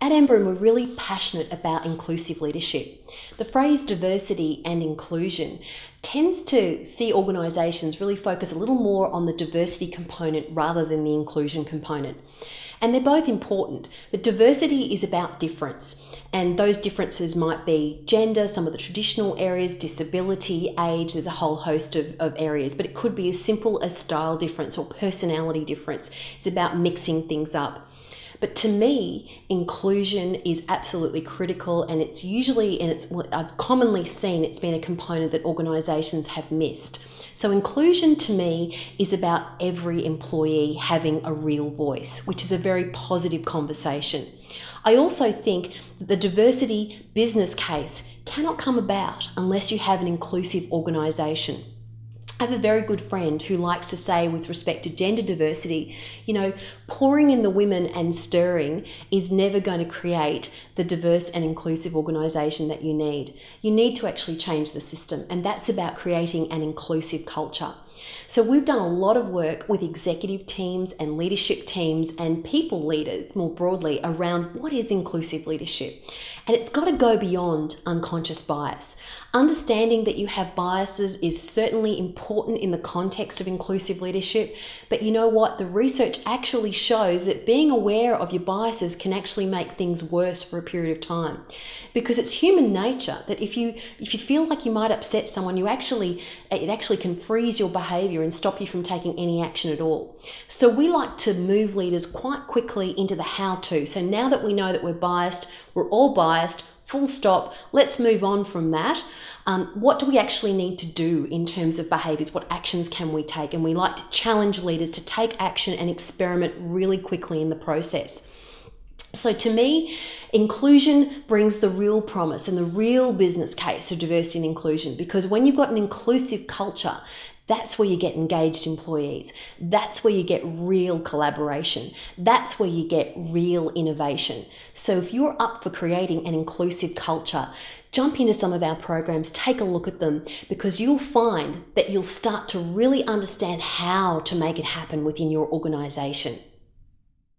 At Emberin, we're really passionate about inclusive leadership. The phrase diversity and inclusion tends to see organisations really focus a little more on the diversity component rather than the inclusion component. And they're both important, but diversity is about difference. And those differences might be gender, some of the traditional areas, disability, age, there's a whole host of areas, but it could be as simple as style difference or personality difference. It's about mixing things up. But to me, inclusion is absolutely critical, and it's usually, and it's what I've commonly seen, it's been a component that organisations have missed. So inclusion to me is about every employee having a real voice, which is a very positive conversation. I also think that the diversity business case cannot come about unless you have an inclusive organisation. I have a very good friend who likes to say, with respect to gender diversity, pouring in the women and stirring is never going to create the diverse and inclusive organisation that you need. You need to actually change the system, and that's about creating an inclusive culture. So we've done a lot of work with executive teams and leadership teams and people leaders more broadly around what is inclusive leadership. And it's got to go beyond unconscious bias. Understanding that you have biases is certainly important in the context of inclusive leadership, but you know what? The research actually shows that being aware of your biases can actually make things worse for a period of time. Because it's human nature that if you feel like you might upset someone, it actually can freeze your behaviour and stop you from taking any action at all. So we like to move leaders quite quickly into the how-to. So now that we know that we're all biased, full stop, let's move on from that. What do we actually need to do in terms of behaviours? What actions can we take? And we like to challenge leaders to take action and experiment really quickly in the process. So to me, inclusion brings the real promise and the real business case of diversity and inclusion, because when you've got an inclusive culture, that's where you get engaged employees. That's where you get real collaboration. That's where you get real innovation. So if you're up for creating an inclusive culture, jump into some of our programs, take a look at them, because you'll find that you'll start to really understand how to make it happen within your organisation.